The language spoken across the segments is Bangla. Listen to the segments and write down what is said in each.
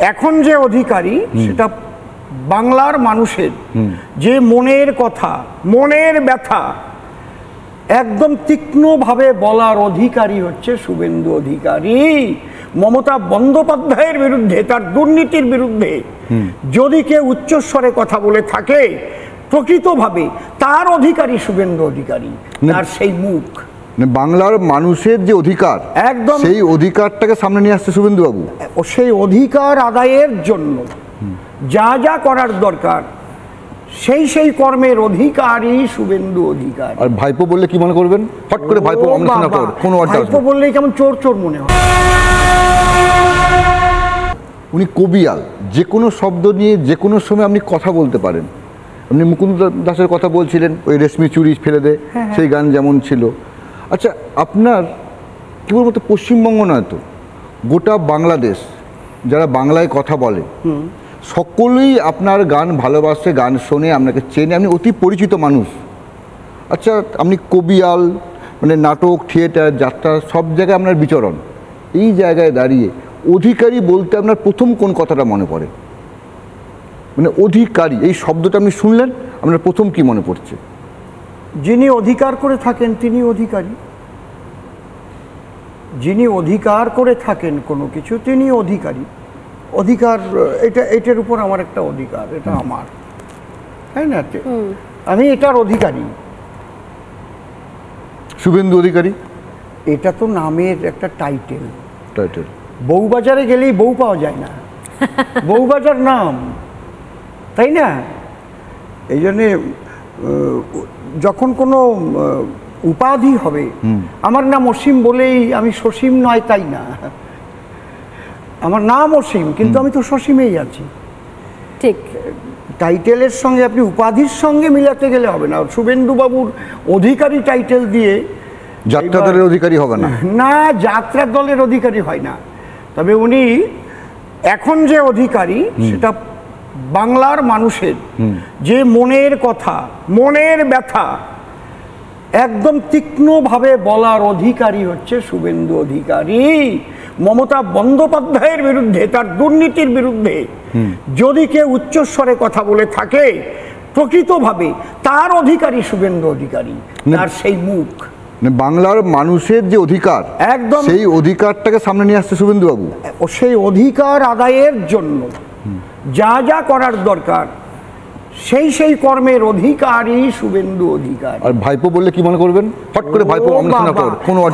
এখন যে অধিকারী সেটা বাংলার মানুষের যে মনের কথা, মনের ব্যথা একদম তীক্ষ্ণভাবে বলার অধিকারী হচ্ছে শুভেন্দু অধিকারী। মমতা বন্দ্যোপাধ্যায়ের বিরুদ্ধে, তার দুর্নীতির বিরুদ্ধে যদি কেউ উচ্চস্বরে কথা বলে থাকে, প্রকৃতভাবে তার অধিকারী শুভেন্দু অধিকারী, তার সেই মুখ। বাংলার মানুষের যে অধিকার, একদম সেই অধিকারটাকে সামনে নিয়ে আসছে শুভেন্দু বাবু। ও সেই অধিকার আদায়ের জন্য যা যা করার দরকার সেই সেই কর্মের অধিকারী শুভেন্দু অধিকারী। আর ভাইপো বললে কি মনে করবেন? হট করে ভাইপো কোন ভাইপো বললেই কেমন চোর চোর মনে হয়। উনি কবিয়াল, যে কোনো শব্দ নিয়ে যে কোনো সময় আপনি কথা বলতে পারেন। আপনি মুকুন্দ দাসের কথা বলছিলেন, ওই রেশমি চুরি ফেলে দে, সেই গান যেমন ছিল। আচ্ছা, আপনার কেবল মতো পশ্চিমবঙ্গ নয় তো, গোটা বাংলাদেশ যারা বাংলায় কথা বলে সকলেই আপনার গান ভালোবাসে, গান শোনে, আপনাকে চেনে, আপনি অতি পরিচিত মানুষ। আচ্ছা, আপনি কবিয়াল, মানে নাটক, থিয়েটার, যাত্রা, সব জায়গায় আপনার বিচরণ। এই জায়গায় দাঁড়িয়ে অধিকারী বলতে আপনার প্রথম কোন কথাটা মনে পড়ে? মানে অধিকারী এই শব্দটা আপনি শুনলেন, আপনার প্রথম কি মনে পড়ছে? যিনি অধিকার করে থাকেন তিনি অধিকারী। যিনি অধিকার করে থাকেন কোনো কিছু তিনি অধিকারী। অধিকার, এটার উপর আমার একটা অধিকার, এটা আমার, তাই না? আমি এটার অধিকারী। শুভেন্দু অধিকারী এটা তো নামের একটা টাইটেল। টাইটেল। বউবাজারে গেলেই বউ পাওয়া যায় না, বউবাজার নাম, তাই না? এই জন্যে যখন কোনো উপাধি হবে, আমার নাম অসীম বলেই আমি সসীম নয় তাই না, আমার নাম অসীম কিন্তু আমি তো সসীমেই আছি। ঠিক, টাইটেলের সঙ্গে আপনি উপাধির সঙ্গে মিলাতে গেলে হবে না। শুভেন্দু বাবুর অধিকারী টাইটেল দিয়ে যাত্রা দলের অধিকারী হবে না, না, যাত্রা দলের অধিকারী হয় না। তবে উনি এখন যে অধিকারী সেটা বাংলার মানুষের যে মনের কথা, মনের ব্যথা একদম তীক্ষ্ণভাবে বলার অধিকারী হচ্ছে শুভেন্দু অধিকারী। মমতা বন্দ্যোপাধ্যায়ের বিরুদ্ধে, তার দুর্নীতির বিরুদ্ধে যদি কেউ উচ্চস্বরে কথা বলে থাকে, প্রকৃতভাবে তার অধিকারী শুভেন্দু অধিকারী, তার সেই মুখ। বাংলার মানুষের যে অধিকার, একদম সেই অধিকারটাকে সামনে নিয়ে আসছে শুভেন্দু বাবু। ও সেই অধিকার আদায়ের জন্য যা যা করার দরকার সেই সেই কর্মের অধিকারী শুভেন্দু অধিকারী। আর ভাইপো বললে কি মনে করবেন? হট করে ভাইপো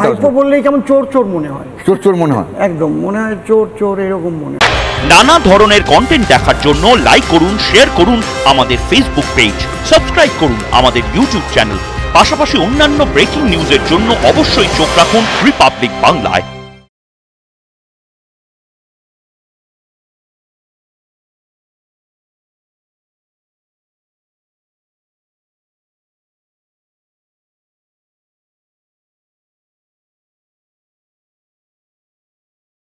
ভাইপো বললেই কেমন চোর চোর মনে হয়। চোর চোর মনে হয়, একদম মনে হয় চোর চোর এরকম মনে হয়। নানা ধরনের কন্টেন্ট দেখার জন্য লাইক করুন, শেয়ার করুন আমাদের ফেসবুক পেজ, সাবস্ক্রাইব করুন আমাদের ইউটিউব চ্যানেল। পাশাপাশি অন্যান্য ব্রেকিং নিউজের জন্য অবশ্যই চোখ রাখুন রিপাবলিক বাংলায়।